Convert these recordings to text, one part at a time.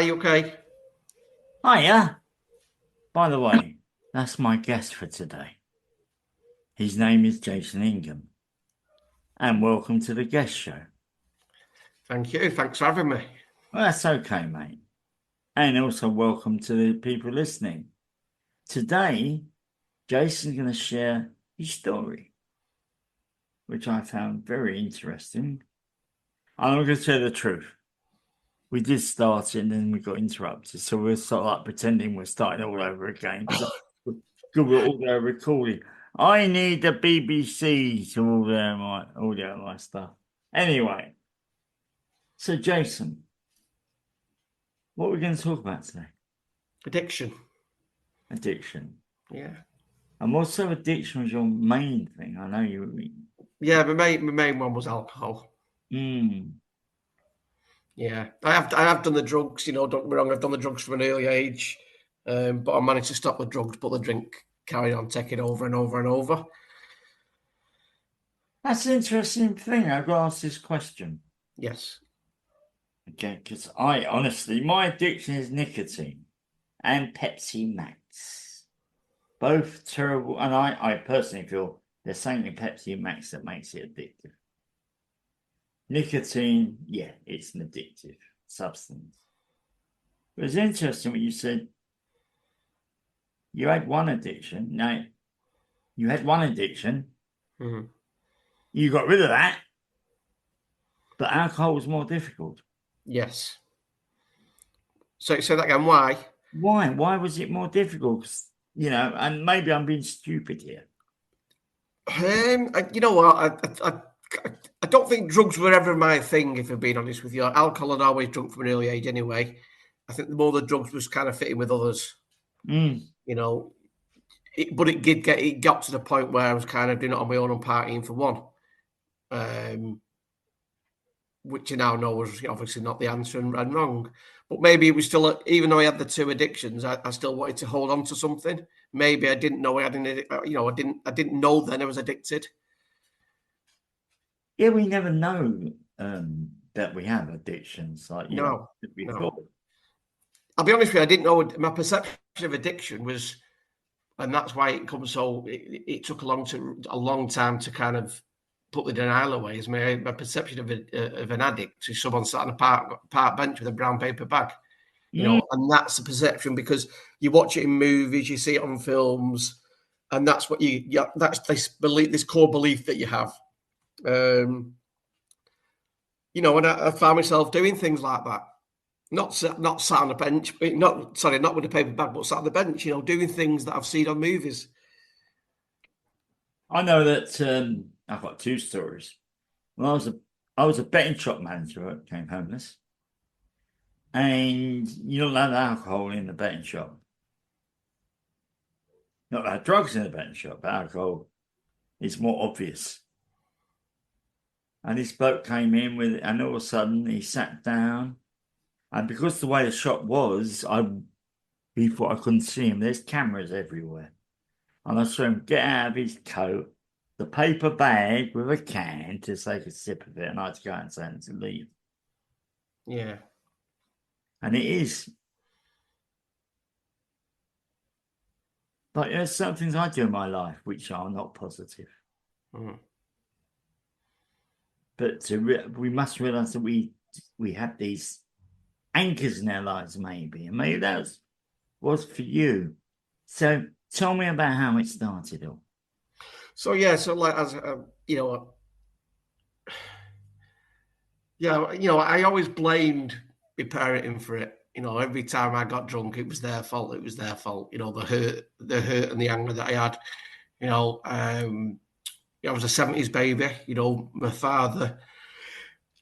you okay? Hiya. By the way, that's my guest for today. His name is Jason Ingham. And welcome to the guest show. Thank you. Thanks for having me. Well, that's okay, mate. And also welcome to the people listening. Today, Jason's going to share his story, which I found very interesting. I'm going to tell the truth. We did start it and then we got interrupted. So we're sort of like pretending we're starting all over again. We're all there recording. I need the BBC to all my stuff. Anyway, so Jason, what are we going to talk about today? Addiction. Addiction. Yeah. And what sort of addiction was your main thing? I know you. Yeah, my main one was alcohol. Yeah, I have done the drugs. Don't get me wrong. I've done the drugs from an early age, but I managed to stop the drugs, but the drink carried on taking over and over and over. That's an interesting thing. I've got to ask this question. Yes. Okay, because I honestly, my addiction is nicotine and Pepsi Max. Both terrible, and I personally feel there's something in Pepsi Max that makes it addictive. Nicotine, yeah, it's an addictive substance. But it's interesting what you said. You had one addiction. Now, you had one addiction. Mm-hmm. You got rid of that. But alcohol was more difficult. Yes. So say that again. Why? Why? Why was it more difficult? 'Cause, and maybe I'm being stupid here. You know what? I don't think drugs were ever my thing, if I'm being honest with you. Alcohol I'd always drunk from an early age anyway. I think the more the drugs was kind of fitting with others. Mm. But it got to the point where I was kind of doing it on my own and partying for one, which I now know was obviously not the answer and wrong. But maybe it was still, even though I had the two addictions, I still wanted to hold on to something. Maybe I didn't know I had I didn't know then I was addicted. Yeah, we never know that we have addictions like No. before. I'll be honest with you, I didn't know my perception of addiction was, and that's why it comes so. It took a long time to kind of put the denial away. Is my perception of an addict is someone sat on a park bench with a brown paper bag, and that's the perception because you watch it in movies, you see it on films, and that's what that's this core belief that you have. And I found myself doing things like that. Not sat on a bench, not with a paper bag, but sat on the bench, doing things that I've seen on movies. I know that I've got two stories. Well, I was a betting shop manager. I became homeless, and you don't have alcohol in the betting shop. Not that drugs in the betting shop, but alcohol is more obvious. And this bloke came in and all of a sudden he sat down, and because the way the shop was, he thought I couldn't see him. There's cameras everywhere, and I saw him get out of his coat, the paper bag with a can to take a sip of it, and I had to go out and say to leave. Yeah. And it is. But there's some things I do in my life which are not positive. Mm. But we must realize that we have these anchors in our lives, maybe. And maybe that was for you. So tell me about how it started all. So like as I always blamed my parenting for it. Every time I got drunk, it was their fault. It was their fault. The hurt and the anger that I had. I was a 70s baby. My father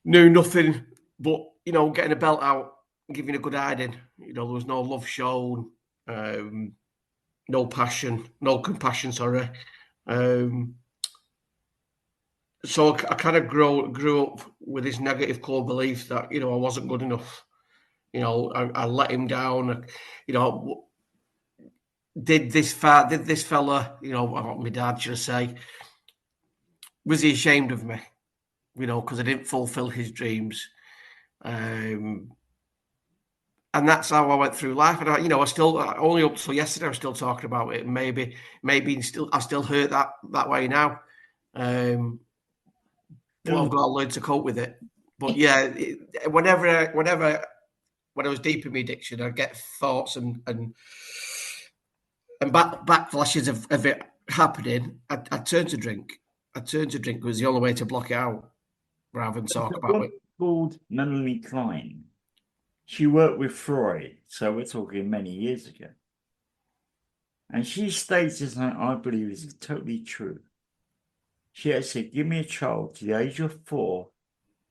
knew nothing but getting a belt out, giving a good hiding. There was no love shown, no passion, no compassion. Sorry. So I kind of grew up with this negative core belief that I wasn't good enough. I let him down. Did this fella? My dad should say, was he ashamed of me? Because I didn't fulfill his dreams. And that's how I went through life. And I still only up till yesterday I was still talking about it. And maybe I still hurt that way now. But I've got to learn to cope with it. But yeah, whenever when I was deep in my addiction, I get thoughts and backflashes of it happening. I turn to drink. I turn to drink was the only way to block it out, rather than talk about it. Called Melanie Klein. She worked with Freud, so we're talking many years ago. And she states something I believe is totally true. She had said, give me a child to the age of 4,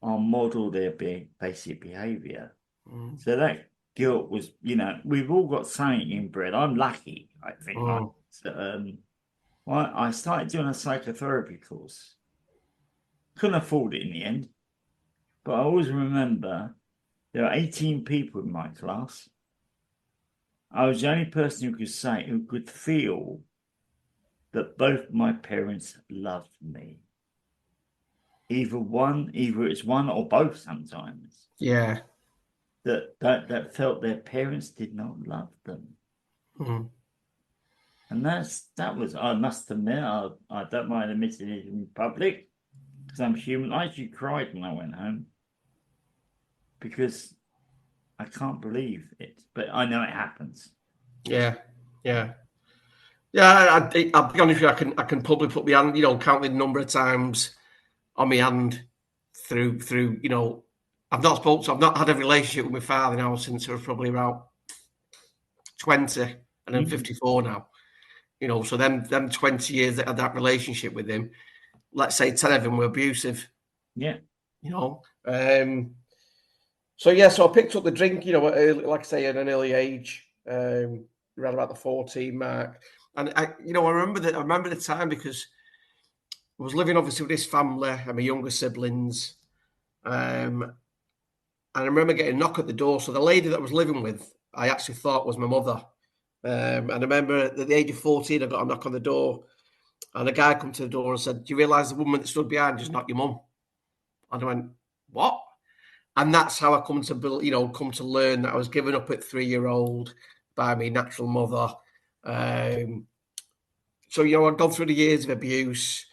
I'll model their basic behaviour. So that guilt was, we've all got something inbred. I'm lucky, I think. I started doing a psychotherapy course. Couldn't afford it in the end. But I always remember there were 18 people in my class. I was the only person who could feel that both my parents loved me. Either it's one or both sometimes. Yeah. That felt their parents did not love them. Mm-hmm. And that was, I must admit, I don't mind admitting it in public, because I'm human. I actually cried when I went home, because I can't believe it, but I know it happens. Yeah. I'll be honest with you, I can probably put my hand, count the number of times on my hand through, I've not had a relationship with my father now since I was probably about 20, and I'm 54 now. So them 20 years that I had that relationship with him, let's say 10 of them were abusive. Yeah. So I picked up the drink, like I say, at an early age, around about the 14 mark. And I remember the time, because I was living obviously with this family and my younger siblings. And I remember getting a knock at the door. So the lady that I was living with, I actually thought was my mother. And I remember at the age of 14, I got a knock on the door, and a guy come to the door and said, "Do you realise the woman that stood behind you is not your mum?" And I went, "What?" And that's how I come to learn that I was given up at 3-year-old by my natural mother. So I'd gone through the years of abuse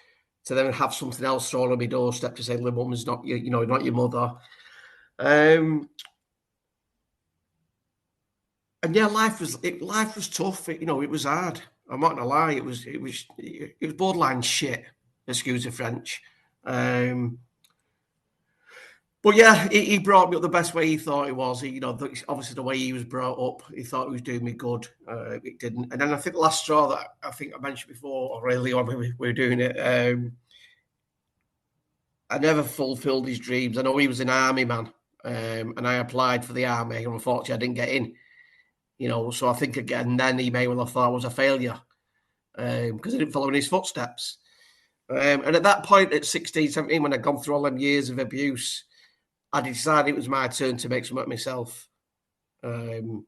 to then have something else thrown on my doorstep to say, "The mum's not not your mother." And yeah, life was tough. It was hard. I'm not gonna lie. It was borderline shit. Excuse the French. But yeah, he brought me up the best way he thought it was. Obviously the way he was brought up, he thought he was doing me good. It didn't. And then I think the last straw that I think I mentioned before, or earlier on when we were doing it, I never fulfilled his dreams. I know he was an army man, and I applied for the army, and unfortunately I didn't get in. So I think again, then he may well have thought I was a failure, because I didn't follow in his footsteps. And at that point, at 16, 17, when I'd gone through all them years of abuse, I decided it was my turn to make something of myself. When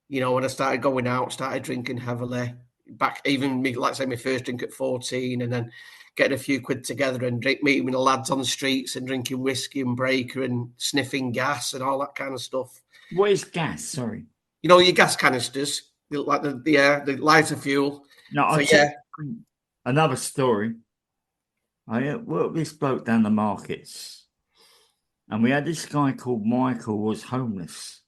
I started going out, started drinking heavily, back even me, like say my first drink at 14, and then getting a few quid together and meeting with the lads on the streets and drinking whiskey and breaker and sniffing gas and all that kind of stuff. What is gas? Sorry. Your gas canisters, like the lighter fuel. No, another story. I worked with this bloke down the markets, and we had this guy called Michael, who was homeless.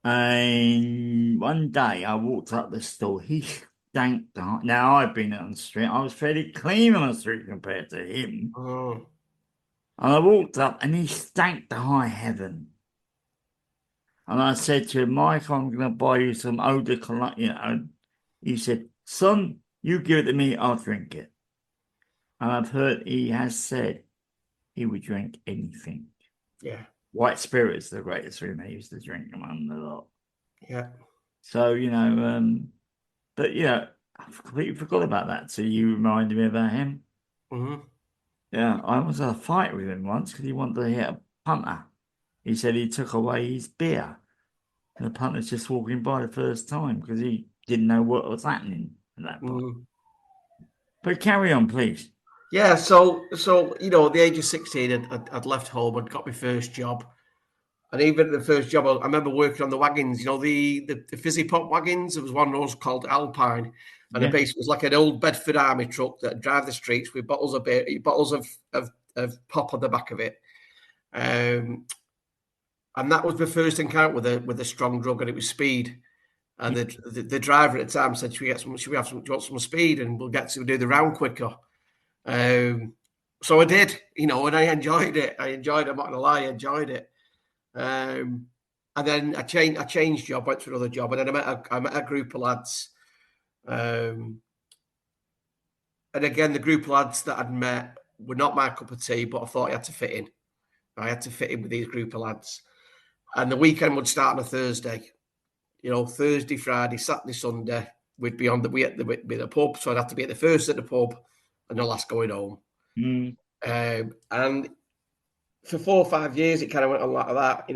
And one day I walked up the store. He stank. Now I've been on the street. I was fairly clean on the street compared to him. Oh. And I walked up, and he stank to high heaven. And I said to him, "Mike, I'm going to buy you some eau de cologne." He said, "Son, you give it to me, I'll drink it." And I've heard he has said he would drink anything. Yeah. White spirit's the greatest room. He used to drink them a lot. Yeah. So, but I completely forgot about that. So you reminded me about him. Mm-hmm. Yeah, I was at a fight with him once because he wanted to hit a punter. He said he took away his beer. And the punter's just walking by the first time because he didn't know what was happening at that point. Mm. But carry on, please. Yeah, so at the age of 16, I'd left home, I'd got my first job. And even at the first job, I remember working on the wagons, the fizzy pop wagons. There was one of those called Alpine. And it basically was like an old Bedford Army truck that drive the streets with bottles of beer, bottles of pop on the back of it. And that was my first encounter with a strong drug, and it was speed. And the driver at the time said, "Should we have some speed, and we'll get to do the round quicker." So I did, and I enjoyed it. I'm not gonna lie, I enjoyed it. And then I changed job, went to another job, and then I met a group of lads. And again, the group of lads that I'd met were not my cup of tea, but I thought I had to fit in. I had to fit in with these group of lads. And the weekend would start on a Thursday. Thursday, Friday, Saturday, Sunday, we'd be at the pub. So I'd have to be at the first at the pub and the last going home. And for 4 or 5 years, it kind of went on like that.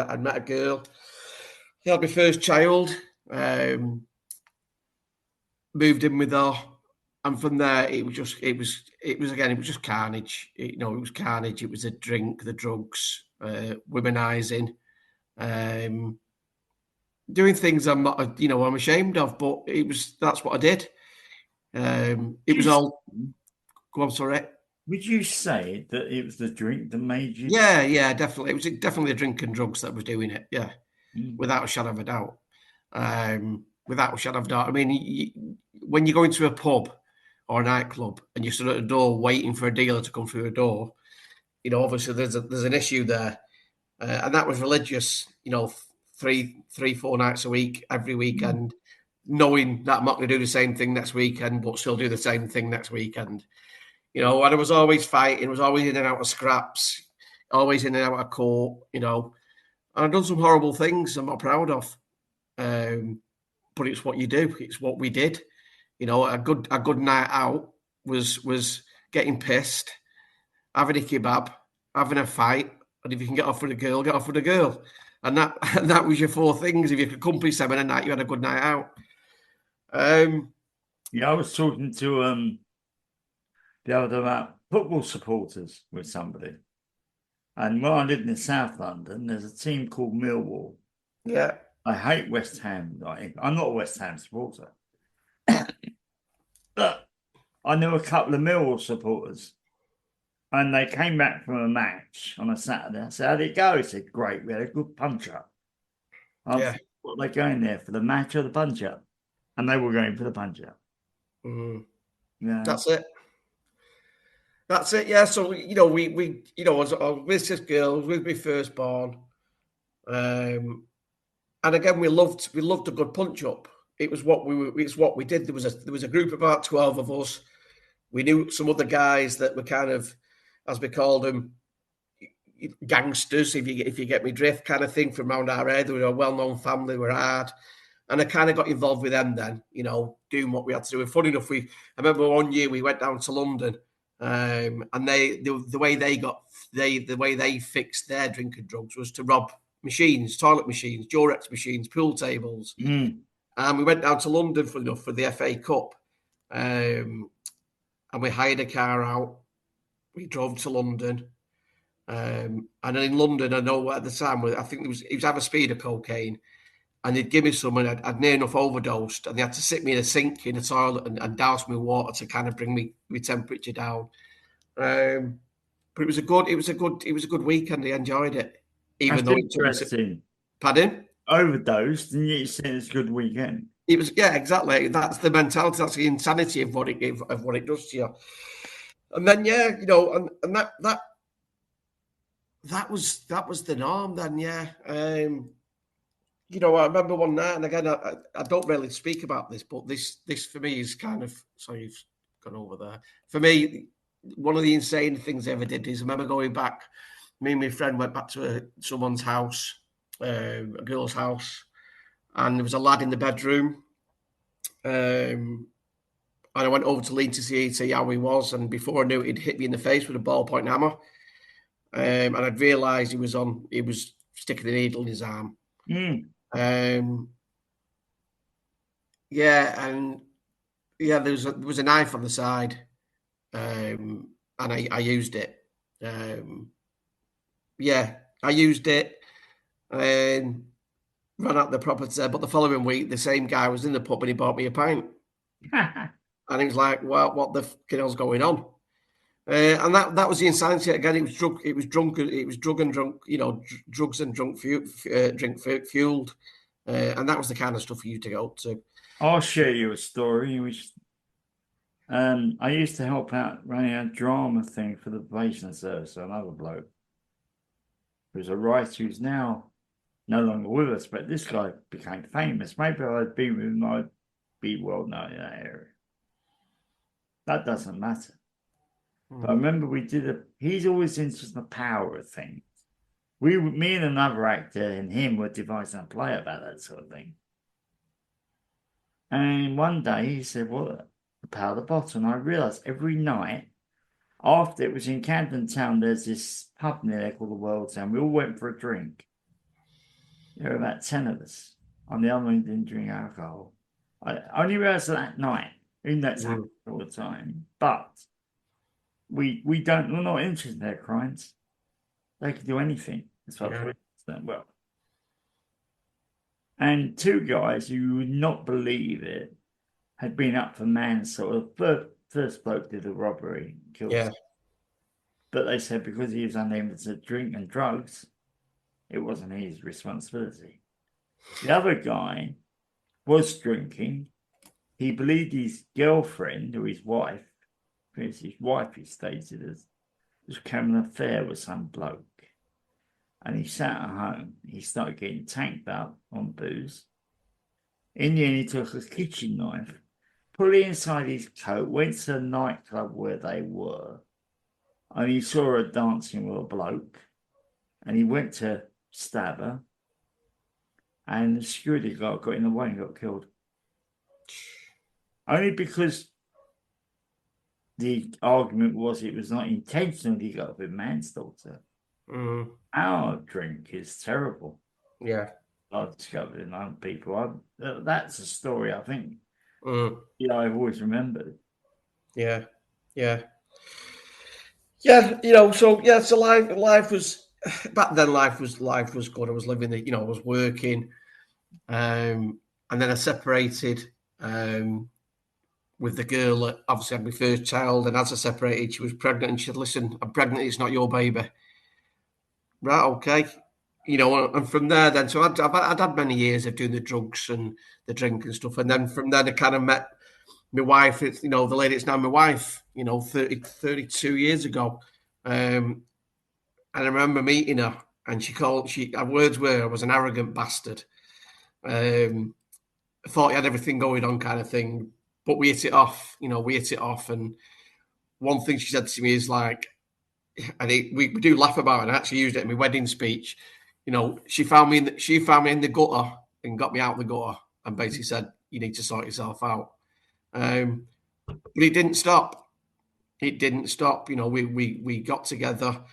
I'd met a girl. I had my first child. Moved in with her. And from there, it was just carnage. It was carnage. It was the drink, the drugs, womanizing, doing things I'm not, I'm ashamed of, but that's what I did. It was all, go on, sorry. Would you say that it was the drink that made you? Yeah, definitely. It was definitely the drink and drugs that was doing it. Yeah, without a shadow of a doubt. Without a shadow of a doubt. I mean, when you go into a pub or a nightclub and you stood at a door waiting for a dealer to come through a door, obviously there's an issue there, and that was religious. 3-4 nights a week, every weekend, knowing that I'm not going to do the same thing next weekend, but still do the same thing next weekend. And I was always fighting, was always in and out of scraps, always in and out of court. And I've done some horrible things I'm not proud of, but it's what you do. It's what we did. A good night out was getting pissed, having a kebab, having a fight, and if you can get off with a girl, get off with a girl. And that was your 4 things. If you could accompany 7 a night, you had a good night out. I was talking to the other day about football supporters with somebody. And when I lived in South London, there's a team called Millwall. Yeah. I hate West Ham. I'm not a West Ham supporter. But I knew a couple of Millwall supporters. And they came back from a match on a Saturday. I said, "How'd it go?" He said, "Great. We had a good punch-up." What were they going there, for the match or the punch-up? And they were going for the punch-up. Yeah. That's it, yeah. So, we I was with this girl, with my firstborn. And again, we loved a good punch-up. It's what we did. There was a group of about 12 of us. We knew some other guys that were kind of, as we called them, gangsters, if you get me drift, kind of thing, from around our area. They were a well-known family, were hard. And I kind of got involved with them then, doing what we had to do. And funny enough, I remember one year we went down to London, and the way they fixed their drink and drugs was to rob machines, toilet machines, Durex machines, pool tables. And we went down to London for the FA Cup, and we hired a car out. We drove to London, and then in London, I know at the time, I think it was either speed or cocaine, and they'd give me some, and I'd near enough overdosed, and they had to sit me in a sink in the toilet and douse me with water to kind of bring my temperature down. But it was a good weekend. I enjoyed it, even though it took me. Pardon? Overdosed, and yet you said it's a good weekend. It was, yeah, exactly. That's the mentality. That's the insanity of what it does to you. And then, and that was the norm then. Yeah. I remember one night, and again, I don't really speak about this, but this for me is kind of, sorry, you've gone over there. For me, one of the insane things I ever did is I remember going back. Me and my friend went back to someone's house, a girl's house, and there was a lad in the bedroom. And I went over to lean to see how he was, and before I knew it, he'd hit me in the face with a ballpoint hammer. And I'd realised he was sticking a needle in his arm. There was a knife on the side, and I used it. I used it. and ran out the property there. But the following week, the same guy was in the pub and he bought me a pint. And he was like, well, what the hell's going on? And that was the insanity. Again, it was drug and drunk, drugs and drink fueled. And that was the kind of stuff for you to go to. I'll share you a story, which I used to help out running a drama thing for the probation service, so another bloke who's a writer who's now no longer with us, but this guy became famous. Maybe I'd been with him, I'd be well known in that area. That doesn't matter. But I remember he's always interested in the power of things. Me and another actor and him were devising a play about that sort of thing. And one day he said, well, the power of the bottle. And I realised every night, after it was in Camden Town, there's this pub near there called the World Town. We all went for a drink. There were about 10 of us. I'm the only one who didn't drink alcohol. I only realised that night, even though it's happened all the time. But we're not interested in their crimes. They can do anything as far as we're concerned. Well, and two guys who you would not believe it had been up for manslaughter. First bloke did a robbery, killed him. But they said because he was unable to drink and drugs, it wasn't his responsibility. The other guy was drinking. He believed his girlfriend or his wife, his wife he stated as, was having an affair with some bloke. And he sat at home. He started getting tanked up on booze. In the end, he took a kitchen knife, put it inside his coat, went to the nightclub where they were, and he saw her dancing with a bloke, and he went to stab her, and the security guard got in the way and got killed. Only because the argument was it was not intentional he got with manslaughter. Our drink is terrible. Yeah. I've discovered in other people. That's a story I think I've always remembered. Yeah. So life was back then. Life was good. I was living it. I was working, and then I separated with the girl that obviously had my first child. And as I separated, she was pregnant, and she said, "Listen, I'm pregnant. It's not your baby." Right, okay. And from there, then, so I'd had many years of doing the drugs and the drink and stuff. And then from then, I kind of met my wife, the lady that's now my wife, 32 years ago. And I remember meeting her, and her words were, I was an arrogant bastard. I thought he had everything going on kind of thing, but we hit it off, And one thing she said to me is like, and we do laugh about it. I actually used it in my wedding speech. She found me in the gutter and got me out of the gutter and basically said, "You need to sort yourself out." But it didn't stop. We got together.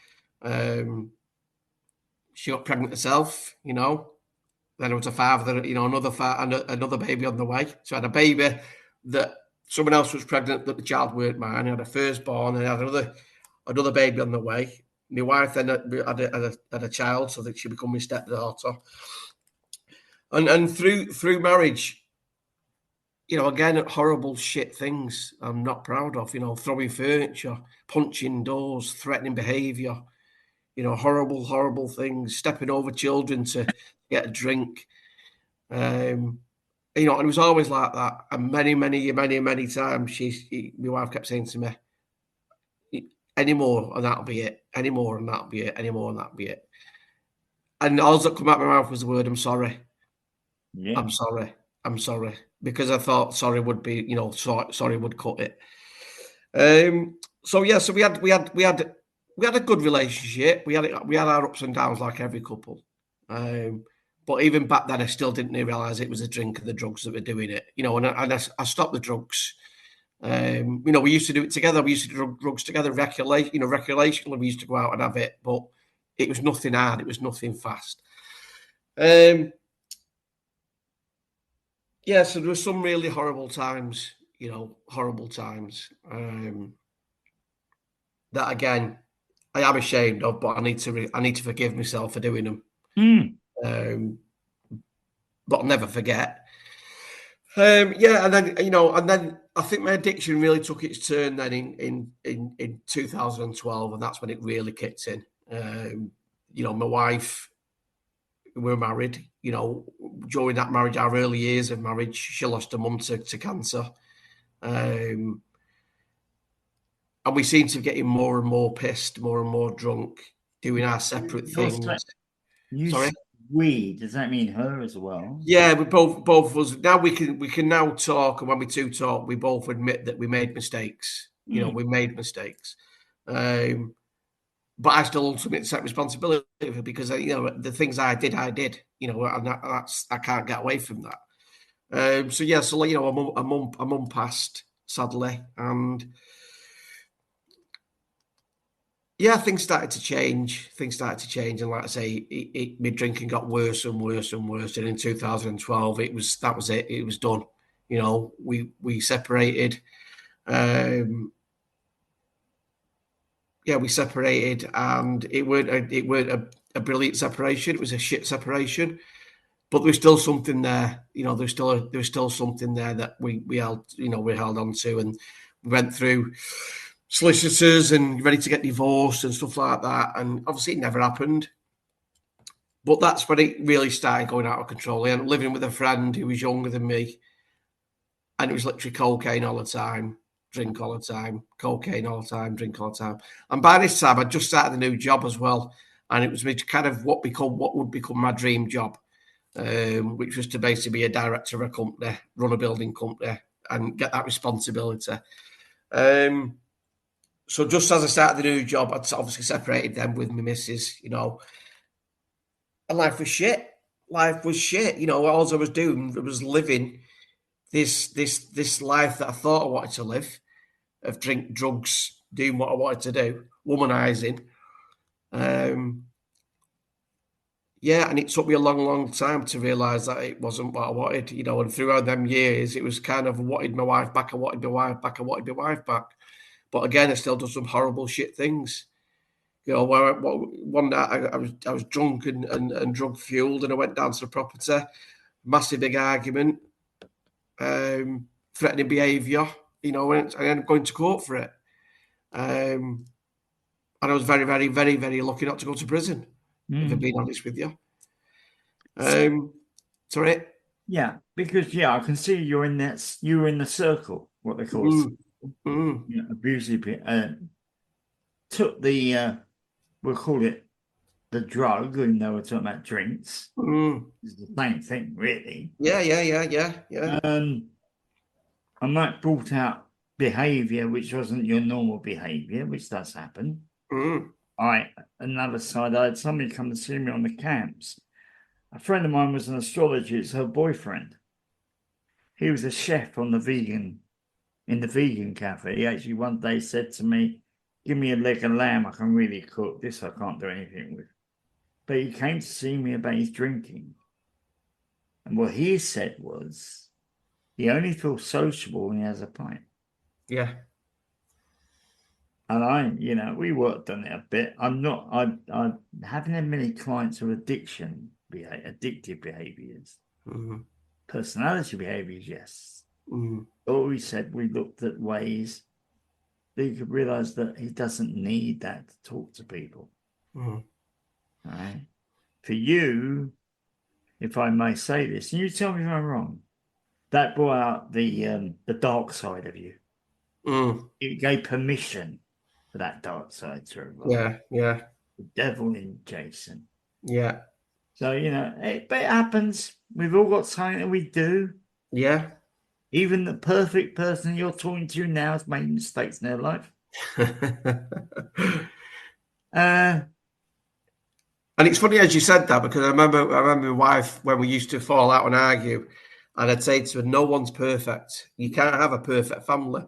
She got pregnant herself. Then I was a father. Another baby on the way. So I had a baby that someone else was pregnant, that the child weren't mine. I had a firstborn, and I had another baby on the way. My wife then had a child, so that she became my stepdaughter. And through marriage, again, horrible shit things I'm not proud of. Throwing furniture, punching doors, threatening behaviour. Horrible things. Stepping over children to get a drink. And it was always like that. And many times, my wife kept saying to me, "Any more, and that'll be it. Any more, and that'll be it. Any more, and that'll be it." And all that come out of my mouth was the word, "I'm sorry." Yeah. I'm sorry. Because I thought sorry would be, sorry would cut it. So we had a good relationship. We had our ups and downs like every couple. But even back then, I still didn't realise it was the drink and the drugs that were doing it. And I stopped the drugs. We used to do it together. We used to do drugs together, recreationally. We used to go out and have it, but it was nothing hard. It was nothing fast. So there were some really horrible times, that again, I am ashamed of, but I need to forgive myself for doing them. but I'll never forget. Yeah, and then I think my addiction really took its turn then in 2012, and that's when it really kicked in. My wife, we were married. During that marriage, our early years of marriage, she lost her mum to cancer, and we seemed to be getting more and more pissed, more and more drunk, doing our separate things. Sorry. We, does that mean her as well? Yeah, we both of us now we can now talk, and when we do talk, we both admit that we made mistakes. We made mistakes, but I still ultimately accept responsibility for it because the things I did, and that's I can't get away from that. So a mum passed sadly, and yeah, things started to change. And like I say, my drinking got worse and worse and worse. And in 2012, that was it. It was done. We separated. We separated, and it weren't a brilliant separation. It was a shit separation, but there was still something there. There was still something there that we held on to, and we went through solicitors and ready to get divorced and stuff like that, and obviously it never happened. But that's when it really started going out of control. I ended up living with a friend who was younger than me, and it was literally cocaine all the time, drink all the time, cocaine all the time, drink all the time. And by this time, I'd just started a new job as well, and it was kind of what would become my dream job, which was to basically be a director of a company, run a building company, and get that responsibility. So just as I started the new job, I'd obviously separated them with my missus, and life was shit. All I was doing was living this life that I thought I wanted to live, of drink, drugs, doing what I wanted to do, womanizing. And it took me a long, long time to realise that it wasn't what I wanted, and throughout them years, it was kind of, I wanted my wife back. But again, I still done some horrible shit things. Where one night I was drunk and drug fueled, and I went down to the property, massive big argument, threatening behaviour. And I ended up going to court for it. And I was very, very, very, very lucky not to go to prison. If I'm being honest with you. Sorry. Yeah, because I can see you were in the circle, what they call abusive. Took the we'll call it the drug, even though we're talking about drinks. It's the same thing, really. Yeah. And that brought out behaviour which wasn't your normal behaviour, which does happen. Another side, I had somebody come to see me on the camps. A friend of mine was an astrologer. It's her boyfriend. He was a chef in the vegan cafe. He actually one day said to me, "Give me a leg of lamb. I can really cook. This I can't do anything with." But he came to see me about his drinking. And what he said was, he only feels sociable when he has a pint. Yeah. And we worked on it a bit. I haven't had many clients with addictive behaviours. Personality behaviours, yes. But we said, we looked at ways that you could realise that he doesn't need that to talk to people. Right? For you, if I may say this, and you tell me if I'm wrong, that brought out the dark side of you. It gave permission for that dark side to arrive. Yeah. The devil in Jason. Yeah. So, it happens. We've all got something that we do. Yeah. Even the perfect person you're talking to now has made mistakes in their life. And it's funny as you said that, because I remember my wife, when we used to fall out and argue, and I'd say to her, "No one's perfect. You can't have a perfect family."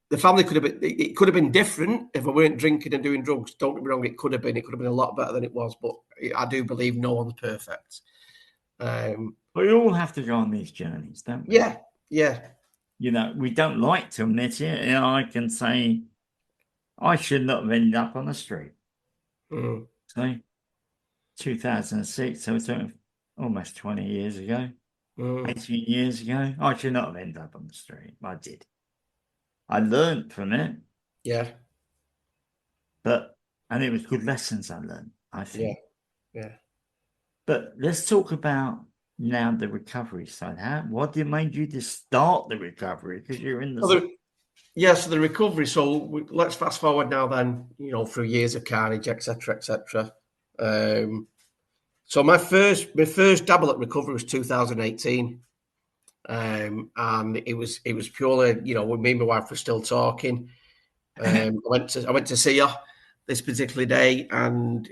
The family could have been different if I weren't drinking and doing drugs. Don't get me wrong, it could have been a lot better than it was, but I do believe no one's perfect. But we all have to go on these journeys, don't we? Yeah. We don't like to admit it. I can say I should not have ended up on the street. So 2006, so we're talking almost 20 years ago, Mm. 18 years ago. I should not have ended up on the street. I did. I learned from it, Yeah, and it was good lessons I learned, I yeah, think. yeah. But let's talk about now the recovery side. What made you to start the recovery? Because you're in the... So the recovery. So let's fast forward now then, through years of carnage, etc., etc. So my first dabble at recovery was 2018. And it was purely, when me and my wife were still talking. I went to see her this particular day, and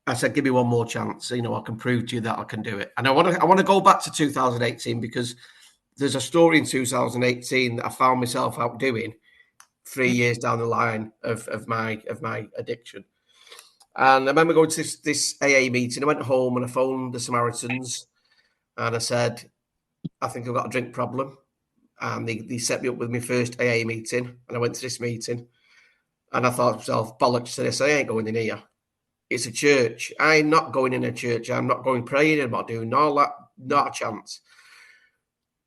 I said, "Give me one more chance. I can prove to you that I can do it." And I want to go back to 2018 because there's a story in 2018 that I found myself out doing 3 years down the line of my addiction. And I remember going to this AA meeting. I went home and I phoned the Samaritans, and I said, "I think I've got a drink problem." And they set me up with my first AA meeting, and I went to this meeting, and I thought to myself, bollocks to this, I ain't going in here. It's a church. I'm not going in a church. I'm not going praying. I'm not doing all that. Not a chance.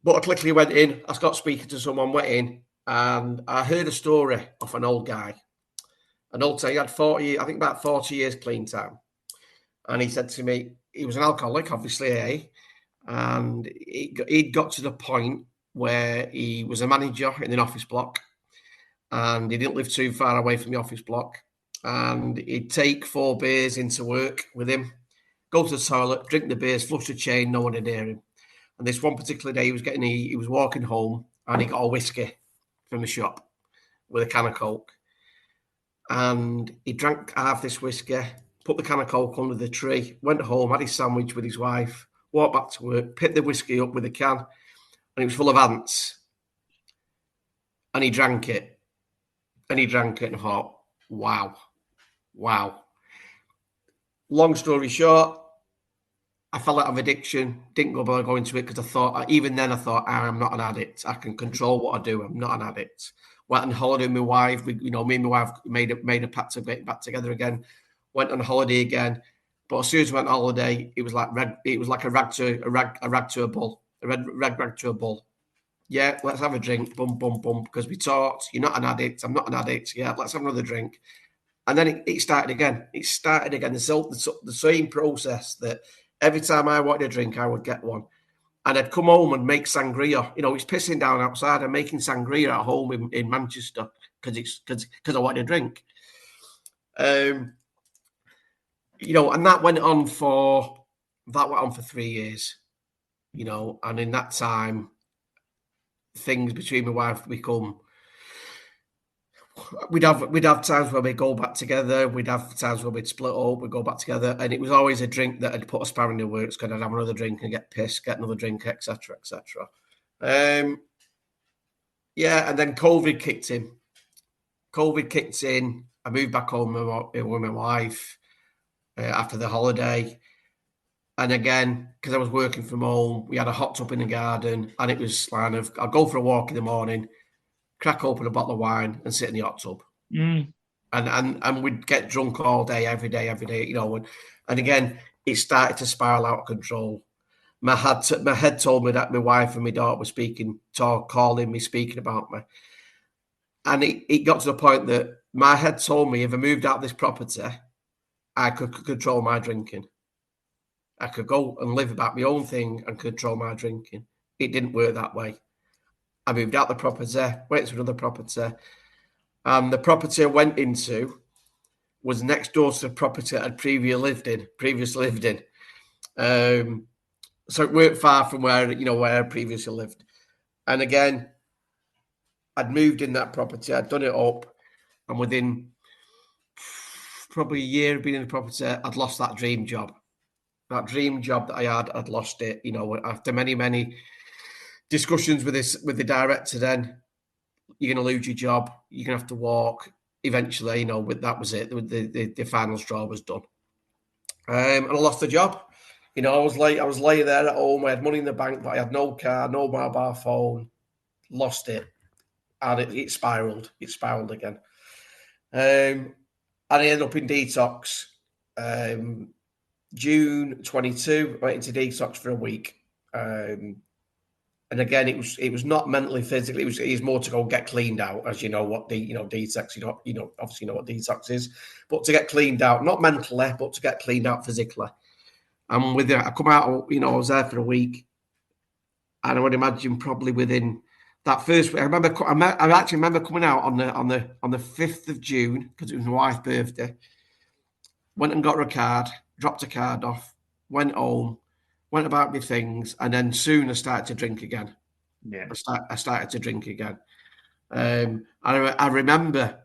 But I quickly went in. I got speaking to someone, went in, and I heard a story of an old guy. An old guy, he had 40, I think about 40 years clean time. And he said to me, he was an alcoholic, obviously, and he'd got to the point where he was a manager in an office block, and he didn't live too far away from the office block. And he'd take 4 beers into work with him, go to the toilet, drink the beers, flush the chain, no one would hear him. And this one particular day, he was walking home, and he got a whiskey from the shop with a can of Coke. And he drank half this whiskey, put the can of Coke under the tree, went home, had his sandwich with his wife, walked back to work, picked the whiskey up with a can, and it was full of ants. And he drank it. And I thought, wow. Long story short, I fell out of addiction, didn't go bother going to it because I thought, even then I thought, I'm not an addict. I can control what I do. I'm not an addict. Went on holiday with my wife. Me and my wife made a pact to get back together again. Went on holiday again. But as soon as we went on holiday, it was like a rag to a bull. A rag to a bull. Yeah, let's have a drink. Bum, bum, bum. Because we talked. You're not an addict. I'm not an addict. Yeah, let's have another drink. And then it started again. The same process that every time I wanted a drink, I would get one. And I'd come home and make sangria. It's pissing down outside. I'm making sangria at home in Manchester because I wanted a drink. And that went on for 3 years. And in that time, things between my wife become. We'd have times where we'd go back together. We'd have times where we'd split up. We'd go back together, and it was always a drink that had put a sparring in the works. Because I'd have another drink and get pissed, get another drink, etc., etc. And then COVID kicked in. I moved back home with my wife after the holiday, and again because I was working from home, we had a hot tub in the garden, and it was kind of I'd go for a walk in the morning, crack open a bottle of wine, and sit in the hot tub. And we'd get drunk all day, every day, and again, it started to spiral out of control. My head told me that my wife and my daughter were calling me, speaking about me. And it got to the point that my head told me if I moved out of this property, I could control my drinking. I could go and live about my own thing and control my drinking. It didn't work that way. I moved out the property, went to another property. And the property I went into was next door to the property I'd previously lived in. So it weren't far from where I previously lived. And again, I'd moved in that property, I'd done it up, and within probably a year of being in the property, I'd lost that dream job. That dream job that I had, I'd lost it. After many, many discussions with the director, then you're going to lose your job. You're going to have to walk. Eventually, that was it. The final straw was done. And I lost the job. I was laying there at home. I had money in the bank, but I had no car, no mobile phone. Lost it. And it spiraled. It spiraled again. And I ended up in detox. June 22, went into detox for a week. And again, it was not mentally, physically. It was more to go get cleaned out, as you know what detox. Obviously you know what detox is, but to get cleaned out, not mentally, but to get cleaned out physically. And with it, I come out. I was there for a week, and I would imagine probably within that first week, I actually remember coming out on the 5th of June because it was my wife's birthday. Went and got her a card, dropped a card off, went home, went about my things, and then soon I started to drink again. Yeah. I started to drink again. I remember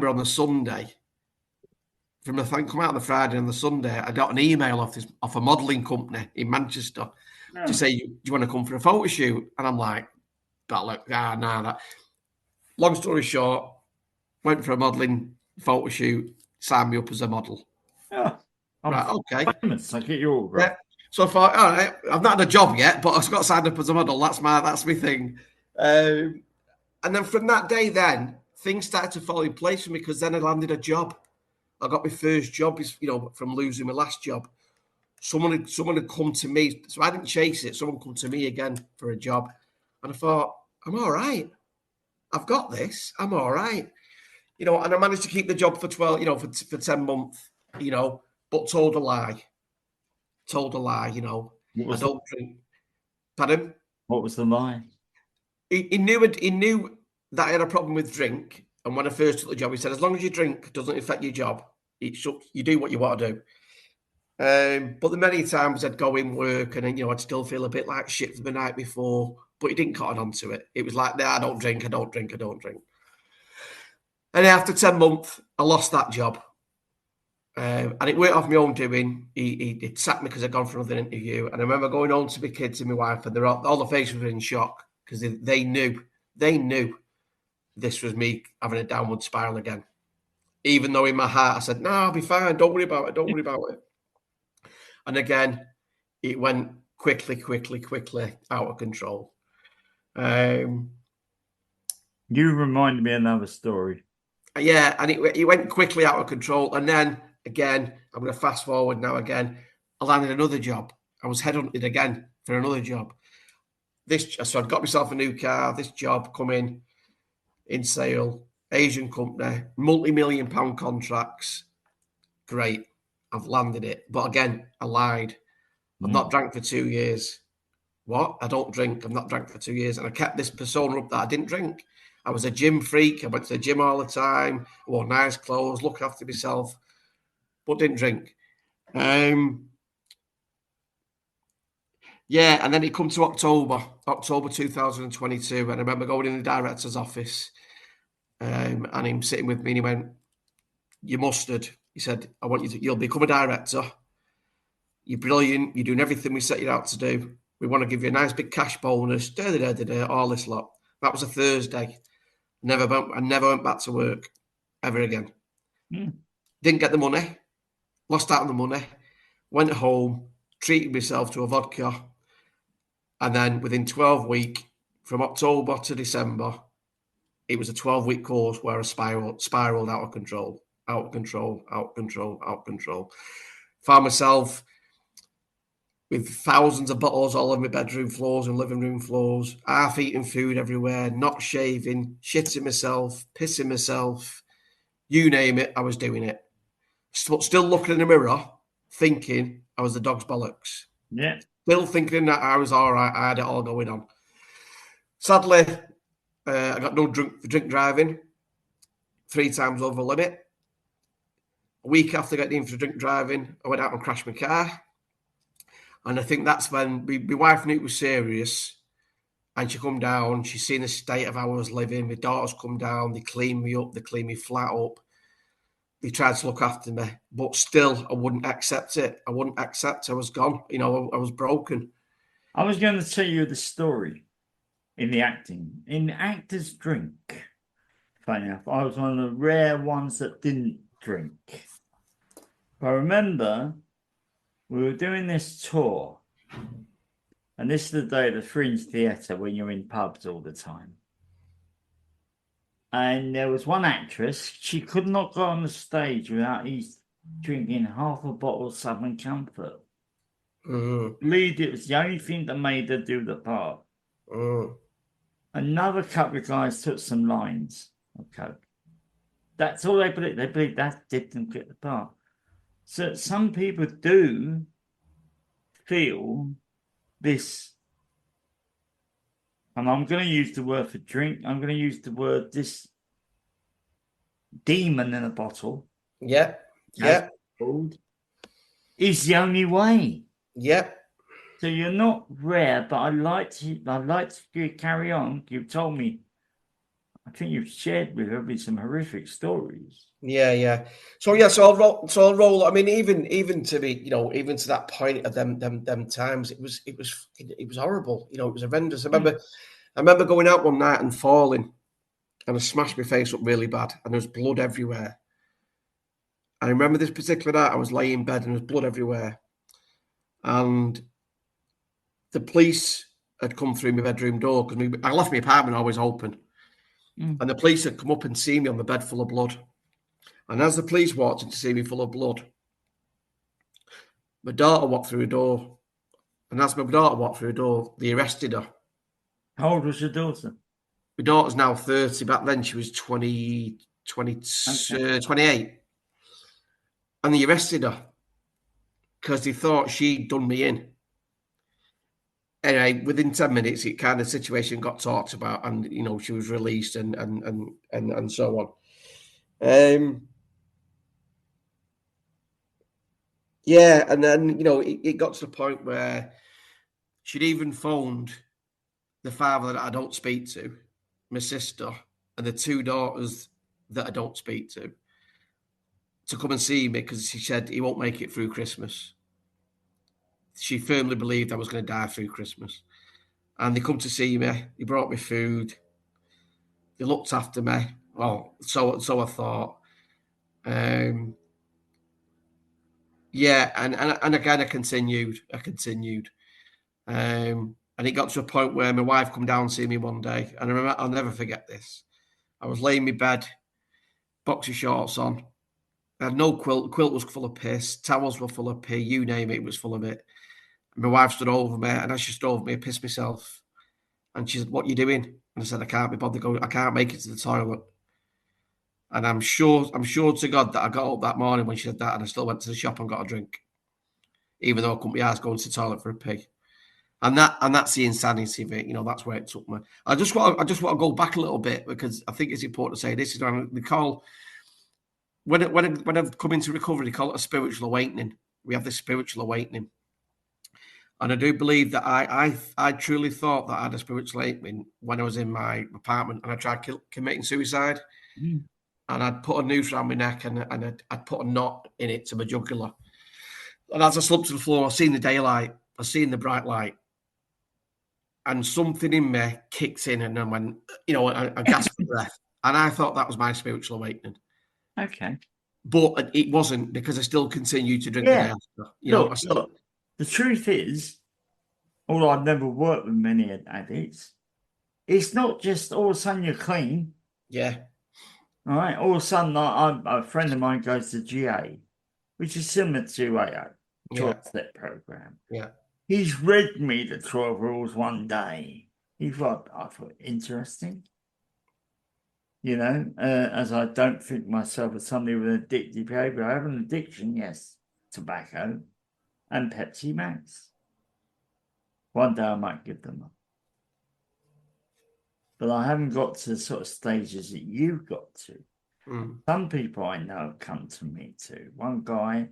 on the Sunday, from the thing come out on the Friday and the Sunday, I got an email off a modelling company in Manchester to say, "Do you want to come for a photo shoot?" And I'm like, that. Long story short, went for a modelling photo shoot, signed me up as a model. Yeah, right, okay. Famous. I get your autograph. Yeah. So I thought, all right, I've not had a job yet, but I've got signed up as a model. That's my thing. And then from that day, then things started to fall in place for me because then I landed a job. I got my first job, from losing my last job. Someone had come to me, so I didn't chase it. Someone come to me again for a job, and I thought, I'm all right. I've got this. I'm all right. And I managed to keep the job for 12, for 10 months, but told a lie. I don't drink. Pardon? What was the lie? He knew that I had a problem with drink. And when I first took the job, he said, as long as you drink, it doesn't affect your job. You do what you want to do. But the many times I'd go in work and then, I'd still feel a bit like shit for the night before, but he didn't cotton on to it. It was like, I don't drink. And after 10 months, I lost that job. And it weren't off my own doing. He sacked me because I'd gone for another interview. And I remember going home to my kids and my wife, and all the faces were in shock because they knew this was me having a downward spiral again. Even though in my heart I said, no, I'll be fine. Don't worry about it. And again, it went quickly out of control. You reminded me of another story. Yeah, and it went quickly out of control. And then again, I'm going to fast forward now again. I landed another job. I was headhunted again for another job. So I'd got myself a new car. This job come in sale, Asian company, multi-million-pound contracts. Great. I've landed it. But again, I lied. I've not drank for 2 years. What? I don't drink. I've not drank for 2 years. And I kept this persona up that I didn't drink. I was a gym freak. I went to the gym all the time. I wore nice clothes, looked after myself, but didn't drink. Yeah, and then it come to October 2022, and I remember going in the director's office, and him sitting with me, and he went, "You mustard." He said, "I want you'll become a director. You're brilliant. You're doing everything we set you out to do. We want to give you a nice big cash bonus, all this lot." That was a Thursday. I never went back to work ever again. Didn't get the money. Lost out on the money. Went home, treated myself to a vodka. And then within 12 weeks, from October to December, it was a 12-week course where I spiraled out of control. Found myself with thousands of bottles all over my bedroom floors and living room floors, half-eaten food everywhere, not shaving, shitting myself, pissing myself, you name it, I was doing it. Still looking in the mirror, thinking I was the dog's bollocks. Yeah. Still thinking that I was all right, I had it all going on. Sadly, I got no drink driving, 3 times over limit. A week after getting in for drink driving, I went out and crashed my car. And I think that's when my wife knew it was serious. And she come down, she's seen the state of how I was living. My daughters come down, they clean me up, they clean me flat up. They tried to look after me, but still, I wouldn't accept it. I was gone. I was broken. I was going to tell you the story in the acting. In actors drink, funny enough, I was one of the rare ones that didn't drink. I remember we were doing this tour, and this is the day of the Fringe Theatre when you're in pubs all the time. And there was one actress, she could not go on the stage without drinking half a bottle of Southern Comfort. Mm. Believed it was the only thing that made her do the part. Mm. Another couple of guys took some lines of coke. That's all they believe. They believe that did them get the part. So some people do feel this, and I'm going to use the word for drink. I'm going to use the word this demon in a bottle. Yeah. Yeah. Is the only way. Yeah. So you're not rare, but I'd like to carry on. You've told me, I think you've shared with me some horrific stories. Yeah. So yeah, so I'll roll. I mean, even to be, even to that point of them times, it was horrible. It was horrendous. I remember going out one night and falling, and I smashed my face up really bad, and there was blood everywhere. I remember this particular night, I was laying in bed and there was blood everywhere, and the police had come through my bedroom door because I left my apartment always open, and the police had come up and seen me on the bed full of blood. And as the police walked in to see me full of blood, my daughter walked through a door. And as my daughter walked through a door, they arrested her. How old was your daughter? My daughter's now 30. Back then, she was 28. And they arrested her because they thought she'd done me in. Anyway, within 10 minutes, it kind of situation got talked about, and she was released and so on. Yeah, and then it got to the point where she'd even phoned the father that I don't speak to, my sister, and the two daughters that I don't speak to come and see me because she said he won't make it through Christmas. She firmly believed I was going to die through Christmas. And they come to see me. They brought me food. They looked after me. Well, so I thought. Yeah, and again, I continued. And it got to a point where my wife come down and see me one day. And I remember, I'll never forget this. I was laying in my bed, boxer shorts on. I had no quilt. The quilt was full of piss. Towels were full of pee. You name it, it was full of it. And my wife stood over me, and as she stood over me, I pissed myself. And she said, "What are you doing?" And I said, "I can't be bothered going. I can't make it to the toilet." And I'm sure to God that I got up that morning when she said that, and I still went to the shop and got a drink, even though I couldn't be asked going to the toilet for a pee. And that's the insanity of it. That's where it took me. I just want to go back a little bit because I think it's important to say this is they call when I've come into recovery, they call it a spiritual awakening. We have this spiritual awakening. And I do believe that I truly thought that I had a spiritual awakening when I was in my apartment and I tried committing suicide. Mm. And I'd put a noose around my neck and I'd put a knot in it to my jugular. And as I slumped to the floor, I seen the daylight, I seen the bright light. And something in me kicked in and then went, I gasped for breath. And I thought that was my spiritual awakening. Okay. But it wasn't because I still continued to drink the day after. Look, the truth is, although I've never worked with many addicts, it's not just all of a sudden you're clean. Yeah. All right. All of a sudden, a friend of mine goes to GA, which is similar to AA, 12-step program. Yeah. He's read me the 12 rules one day. I thought, interesting. As I don't think myself as somebody with an addictive behavior. I have an addiction, yes, tobacco and Pepsi Max. One day I might give them up. But I haven't got to the sort of stages that you've got to. Mm. Some people I know have come to me too. One guy,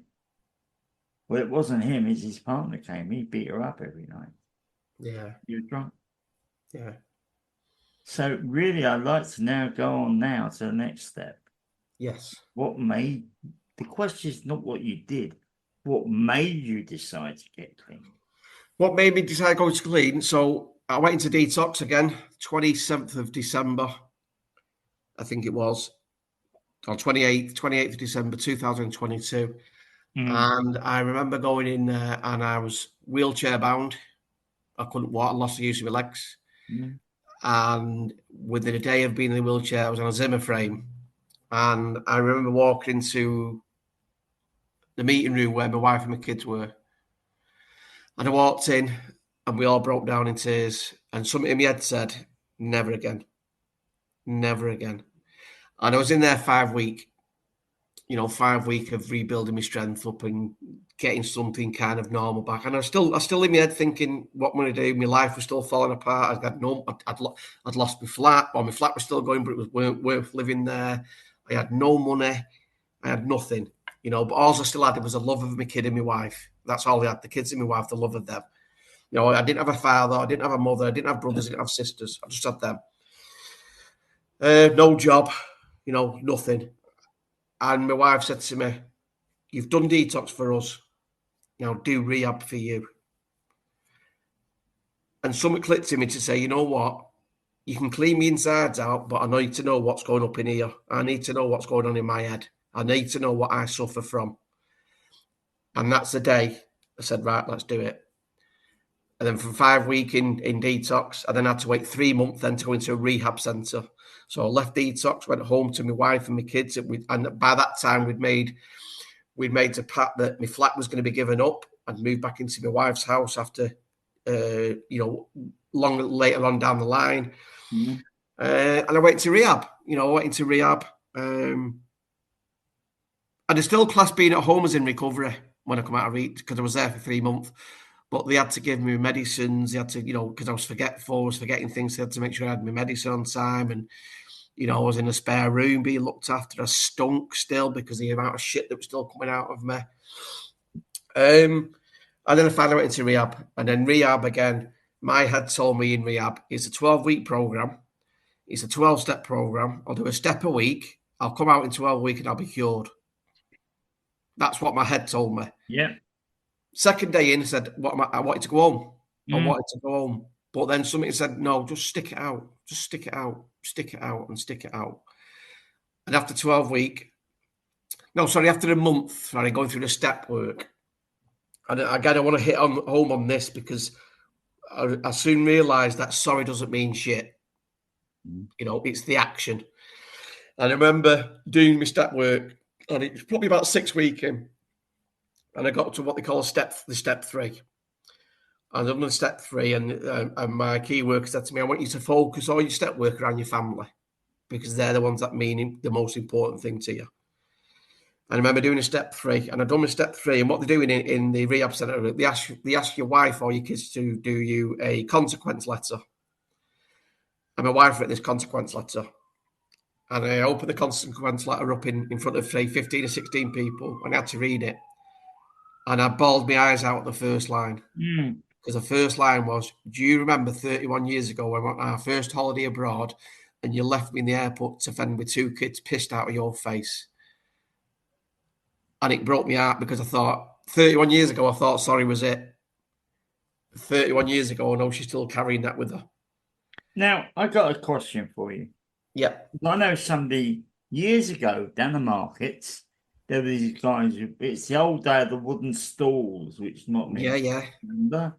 well, it wasn't him, it's his partner came. He beat her up every night. Yeah. He was drunk. Yeah. So really, I'd like to now go on to the next step. Yes. The question is not what you did. What made you decide to get clean? What made me decide to go to clean? So I went into detox again, 27th of December, I think it was, or 28th of December, 2022. And I remember going in there and I was wheelchair bound. I couldn't walk, I lost the use of my legs. And within a day of being in the wheelchair, I was on a Zimmer frame. And I remember walking into the meeting room where my wife and my kids were. And I walked in and we all broke down in tears. And something in my head said, never again. Never again. And I was in there 5 weeks, 5 weeks of rebuilding my strength up and getting something kind of normal back. And I was still in my head thinking, what am I going to do? My life was still falling apart. I'd lost my flat, or my flat was still going, but it weren't worth living there. I had no money. I had nothing, but all I still had was the love of my kid and my wife. That's all I had, the kids and my wife, the love of them. I didn't have a father, I didn't have a mother, I didn't have brothers, I didn't have sisters. I just had them. No job, nothing. And my wife said to me, you've done detox for us. Now do rehab for you. And something clicked in me to say, you know what? You can clean me insides out, but I need to know what's going up in here. I need to know what's going on in my head. I need to know what I suffer from. And that's the day I said, right, let's do it. And then for 5 weeks in detox, I then had to wait 3 months then to go into a rehab centre. So I left detox, went home to my wife and my kids. And by that time, we'd made a pact that my flat was going to be given up. I'd moved back into my wife's house after, long later on down the line. Mm-hmm. And I went to rehab. And I still class being at home as in recovery when I come out of rehab, because I was there for 3 months. But they had to give me medicines. They had to, because I was forgetful, I was forgetting things. They had to make sure I had my medicine on time. And, I was in a spare room being looked after. I stunk still because of the amount of shit that was still coming out of me. And then I finally went into rehab. And then rehab again, my head told me in rehab, it's a 12-week program. It's a 12-step program. I'll do a step a week. I'll come out in 12 weeks and I'll be cured. That's what my head told me. Yeah. Second day in, I said, I wanted to go home. I wanted to go home. But then somebody said, no, just stick it out. Just stick it out. Stick it out and stick it out. And after 12 weeks, after a month, going through the step work, and again, I want to hit home on this because I soon realised that sorry doesn't mean shit. It's the action. And I remember doing my step work, and it was probably about 6 weeks in, and I got to what they call the step 3. And I've done step 3, and my key worker said to me, I want you to focus all your step work around your family, because they're the ones that mean the most important thing to you. And I remember doing a step 3, and I've done my step 3, and what they're doing in the rehab centre, they ask your wife or your kids to do you a consequence letter. And my wife wrote this consequence letter. And I opened the consequence letter up in front of, say, 15 or 16 people, and I had to read it. And I bawled my eyes out at the first line. Because the first line was, do you remember 31 years ago when we went on our first holiday abroad and you left me in the airport to fend with 2 kids pissed out of your face? And it broke me out because I thought, 31 years ago, I thought sorry was it. 31 years ago, I know she's still carrying that with her. Now, I got a question for you. Yeah. I know somebody years ago down the markets, there were these guys, it's the old day of the wooden stalls, which not me. Yeah. Remember?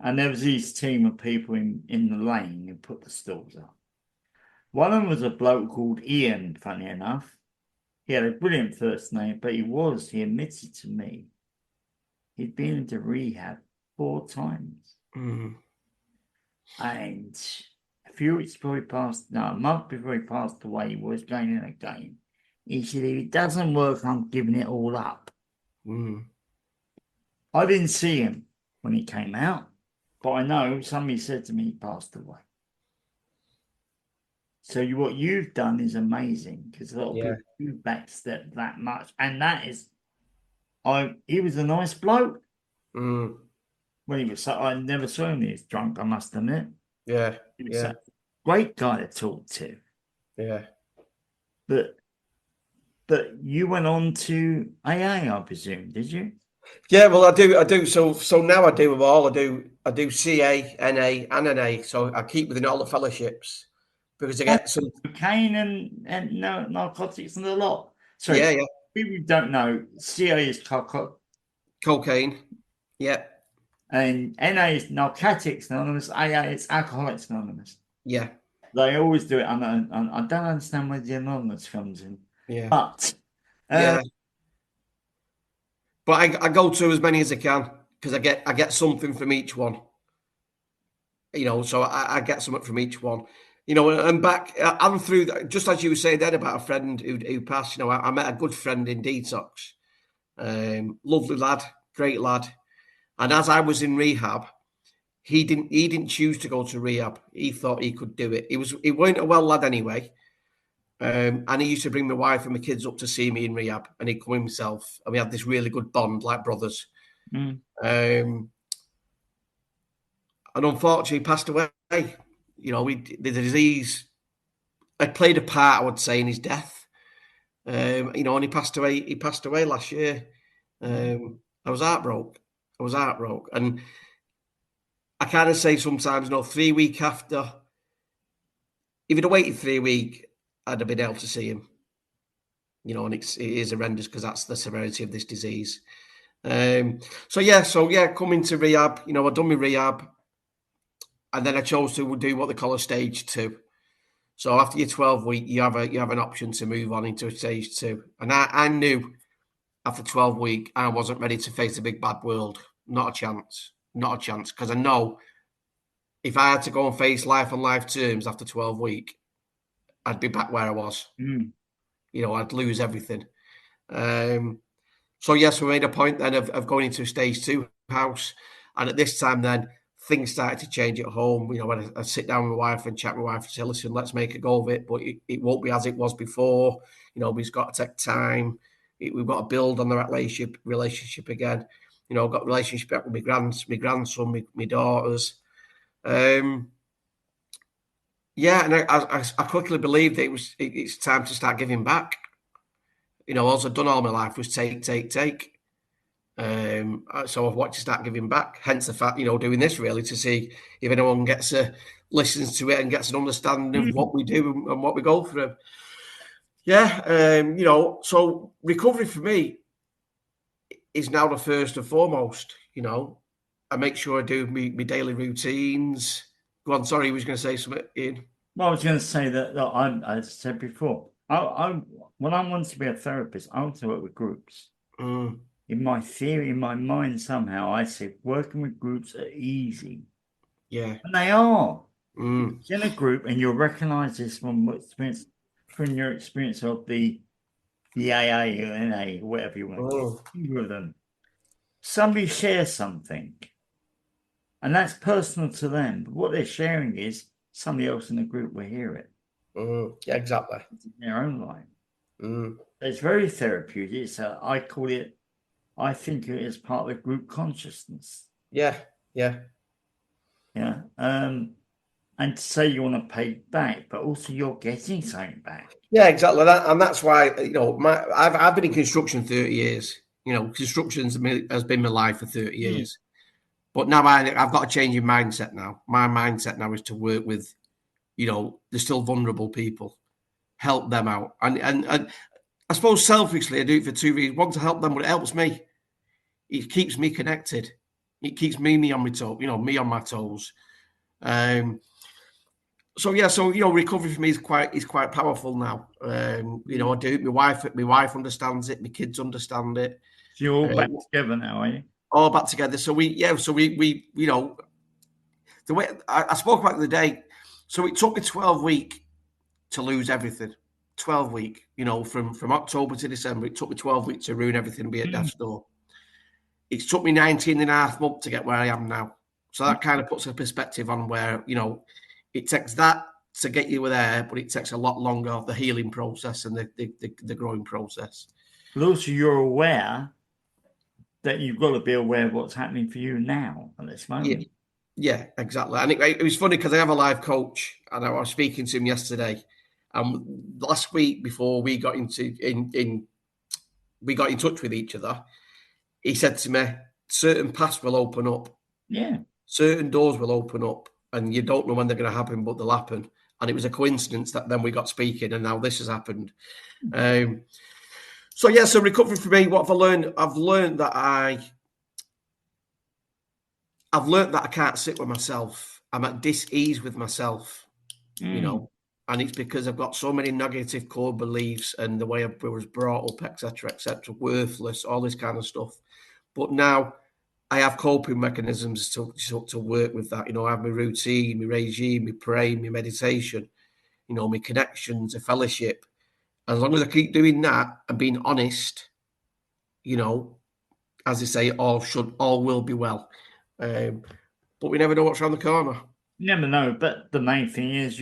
And there was this team of people in the lane who put the stalls up. One of them was a bloke called Ian, funny enough. He had a brilliant first name, but he admitted to me, he'd been into rehab 4 times. Mm. And a few weeks before a month before he passed away, he was going in again. He said, if it doesn't work, I'm giving it all up. I didn't see him when he came out, but I know somebody said to me he passed away. So what you've done is amazing, because a lot of people do backstep that much. And that is, he was a nice bloke. When he was, I never saw him when he was drunk, I must admit. Yeah. He was a great guy to talk to. Yeah. But you went on to AA, I presume, did you? Yeah, well, I do. So now I do them all. I do CA, NA, and NA. So I keep within all the fellowships because I get some cocaine and no narcotics and a lot. So yeah. People who don't know, CA is cocaine. Yeah. And NA is Narcotics Anonymous. AA is Alcoholics Anonymous. Yeah. They always do it. I don't understand where the Anonymous comes in. Yeah. But But I go to as many as I can because I get something from each one. So I get something from each one. And back and through that, just as you were saying then about a friend who passed. I met a good friend in detox. Lovely lad, great lad. And as I was in rehab, he didn't choose to go to rehab. He thought he could do it. He weren't a well lad anyway. And he used to bring my wife and my kids up to see me in rehab, and he'd come himself, and we had this really good bond, like brothers. And unfortunately, he passed away. The disease had played a part, I would say, in his death. And he passed away. He passed away last year. I was heartbroken. And I kind of say sometimes, 3 weeks after, if he'd have waited 3 weeks, I'd have been able to see him. And it is horrendous because that's the severity of this disease. Coming to rehab, I'd done my rehab, and then I chose to do what they call a stage 2. So after your 12 week, you have an option to move on into a stage 2. And I knew after 12 week, I wasn't ready to face the big bad world. Not a chance. Because I know if I had to go and face life on life terms after 12 week, I'd be back where I was. I'd lose everything. So we made a point then of going into a stage 2 house. And at this time then, things started to change at home. When I sit down with my wife and chat with my wife and say, listen, let's make a go of it. But it won't be as it was before. We've got to take time. We've got to build on the relationship again. I've got a relationship with my grandson, my daughters. And I quickly believed that it's time to start giving back. All I've done all my life was take. So I've watched to start giving back. Hence the fact, doing this really to see if anyone listens to it and gets an understanding of what we do and what we go through. So recovery for me is now the first and foremost. I make sure I do my daily routines. Go on, sorry, you was going to say something, Ian. Well, I was going to say that I said before, when I want to be a therapist, I want to work with groups. In my theory, in my mind, somehow, I say working with groups are easy. Yeah. And they are. In a group, and you'll recognize this from your experience of the AA or NA, whatever you want to think with them. Somebody shares something, and that's personal to them. But what they're sharing is somebody else in the group will hear it. Yeah, exactly. In their own life. It's very therapeutic. I think it is part of the group consciousness. Yeah. And to say you want to pay back, but also you're getting something back. Yeah, exactly. And that's why I've been in construction 30 years. Construction has been my life for 30 years. But now I've got a change in mindset now. My mindset now is to work with, the still vulnerable people, help them out, and I suppose selfishly I do it for 2 reasons. One, to help them, but it helps me. It keeps me connected. It keeps me on my toes, me on my toes. Recovery for me is quite powerful now. I do it. My wife understands it. My kids understand it. So you're all back together now, are you? All back together. So we the way I spoke about the other day. So it took me 12 weeks to lose everything. 12 weeks, from October to December. It took me 12 weeks to ruin everything and be at death's door. It took me 19 and a half months to get where I am now. So that kind of puts a perspective on where, it takes that to get you there, but it takes a lot longer of the healing process and the growing process. But also you're aware that you've got to be aware of what's happening for you now at this moment. Yeah, exactly. And it was funny because I have a life coach and I was speaking to him yesterday. And last week before we got we got in touch with each other, he said to me, certain paths will open up. Yeah. Certain doors will open up and you don't know when they're going to happen, but they'll happen. And it was a coincidence that then we got speaking and now this has happened. So recovery for me, what have I learned? I've learned that I can't sit with myself. I'm at dis-ease with myself. And it's because I've got so many negative core beliefs and the way I was brought up, etc., worthless, all this kind of stuff. But now I have coping mechanisms to work with that. I have my routine, my regime, my praying, my meditation, my connections, a fellowship. As long as I keep doing that and being honest, as they say, all will be well. But we never know what's around the corner. You never know. But the main thing is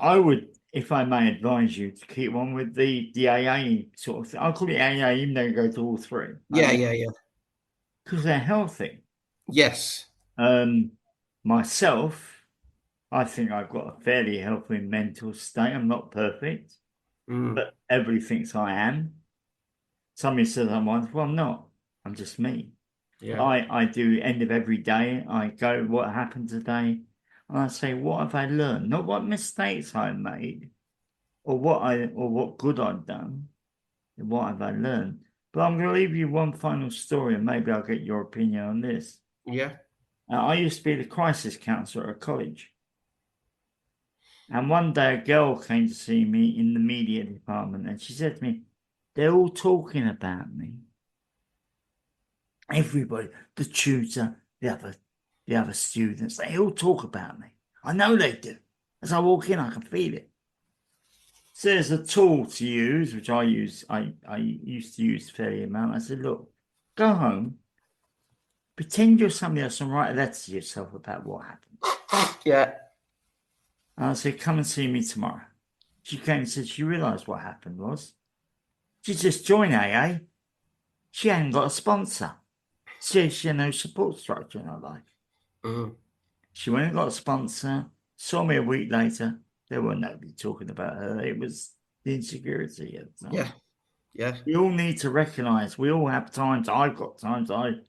I would, if I may advise you, to keep on with the AA sort of thing. I'll call it AA, even though you go to all three. Yeah. Because they're healthy. Yes. Myself, I think I've got a fairly healthy mental state. I'm not perfect, but everybody thinks I am. Somebody says I'm wonderful. I'm not. I'm just me. Yeah. I do end of every day. I go, what happened today? And I say, what have I learned? Not what mistakes I made or what good I've done. What have I learned? But I'm going to leave you one final story and maybe I'll get your opinion on this. Yeah. I used to be the crisis counselor at a college. And one day a girl came to see me in the media department and she said to me, they're all talking about me. Everybody, the tutor, the other students, they all talk about me. I know they do. As I walk in, I can feel it. So there's a tool to use, which I used to use a fair amount. I said, look, go home, pretend you're somebody else and write a letter to yourself about what happened. Yeah. And I said, come and see me tomorrow. She came and said she realised what happened was she just joined AA. She hadn't got a sponsor. She had no support structure in her life. Mm. She went and got a sponsor, saw me a week later. There were nobody talking about her. It was the insecurity at the time. Yeah. Yeah. We all need to recognise, we all have times. I've got times I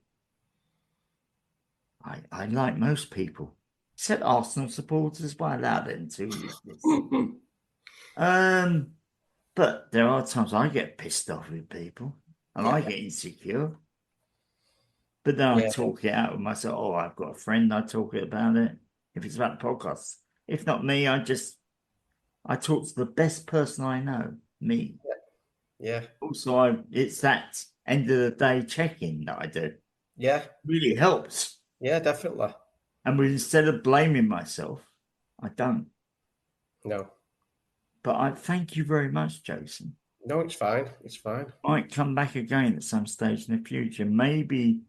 like most people, except Arsenal supporters, but I allow them to. But there are times I get pissed off with people and I get insecure. But then I talk it out with myself. Oh, I've got a friend. I talk about it. If it's about the podcast, if not me, I talk to the best person I know, me. Yeah. Also, it's that end of the day check-in that I do. Yeah. Really helps. Yeah, definitely. And instead of blaming myself, I don't. No. But I thank you very much, Jason. No, it's fine. It's fine. I might come back again at some stage in the future. Maybe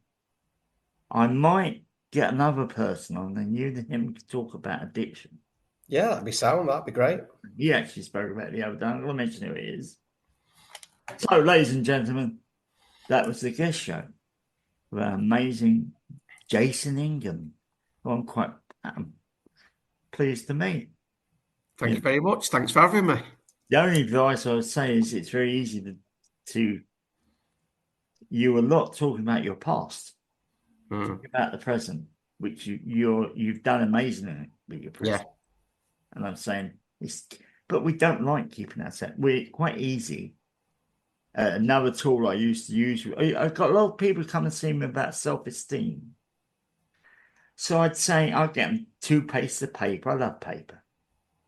I might get another person on and you and him to talk about addiction. Yeah, that'd be sound. That'd be great. He actually spoke about it the other day. I'm going to mention who it is. So, ladies and gentlemen, that was the guest show with our amazing Jason Ingham, who I'm quite pleased to meet. Thank you very much. Thanks for having me. The only advice I would say is it's very easy to you are not talking about your past, talking about the present, which you've done amazingly with your present. Yeah. And I'm saying but we don't like keeping that set. We're quite easy. Another tool I used to use, I've got a lot of people come and see me about self-esteem. So I'd say I'll get them 2 pages of paper. I love paper.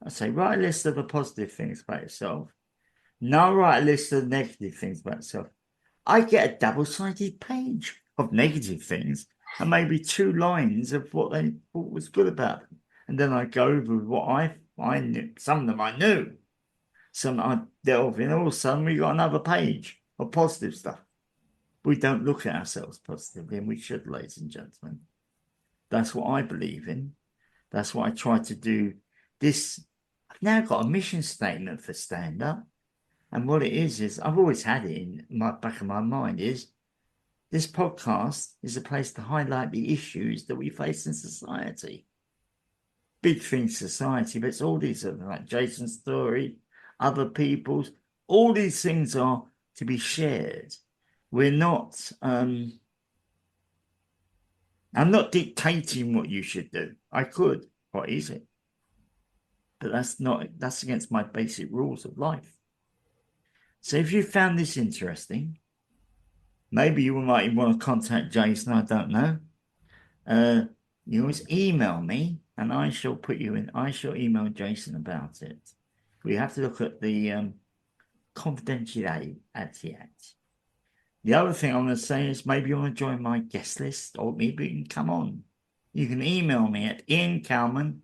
I say, write a list of the positive things about yourself. Now write a list of the negative things about yourself. I get a double-sided page of negative things and maybe 2 lines of what they thought was good about them. And then I go over what I knew. Some of them I knew. Some I delve in. All of a sudden, we got another page of positive stuff. We don't look at ourselves positively, and we should, ladies and gentlemen. That's what I believe in. That's what I try to do. I've now got a mission statement for Stand Up. And what it is I've always had it in my back of my mind is this podcast is a place to highlight the issues that we face in society. Big thing society, but it's all these like Jason's story, other people's, all these things are to be shared. We're not I'm not dictating what you should do. I could quite easily, but that's against my basic rules of life. So if you found this interesting, maybe you might want to contact Jason, I don't know. You always email me and I shall put you in. I shall email Jason about it. We have to look at the confidentiality at the end. The other thing I'm going to say is maybe you want to join my guest list, or maybe you can come on. You can email me at Ian Kalman.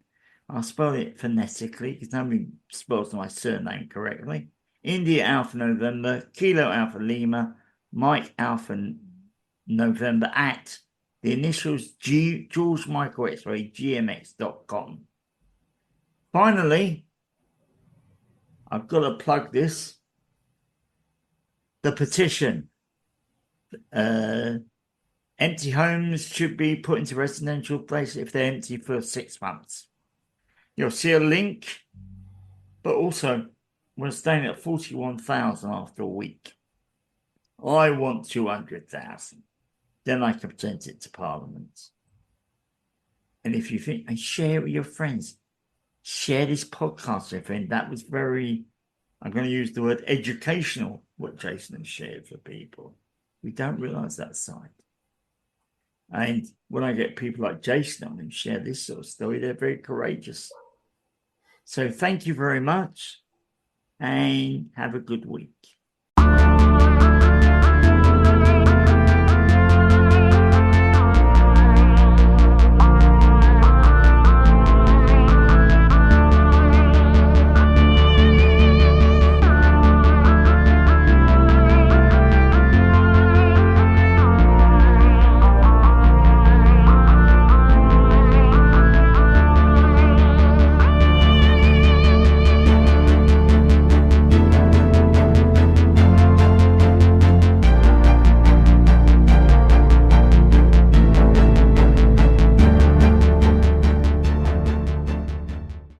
I'll spell it phonetically because nobody spells my surname correctly. India Alpha November, Kilo Alpha Lima, Mike Alpha November at the initials George Michael X-Ray GMX.com. Finally, I've got to plug this. The petition. Empty homes should be put into residential place if they're empty for 6 months. You'll see a link, but also we're staying at 41,000 after a week. I want 200,000. Then I can present it to Parliament. And if you think, and share it with your friends. Share this podcast with a friend. That was very, I'm going to use the word educational, what Jason has shared for people. We don't realize that side. And when I get people like Jason on and share this sort of story, they're very courageous. So thank you very much and have a good week.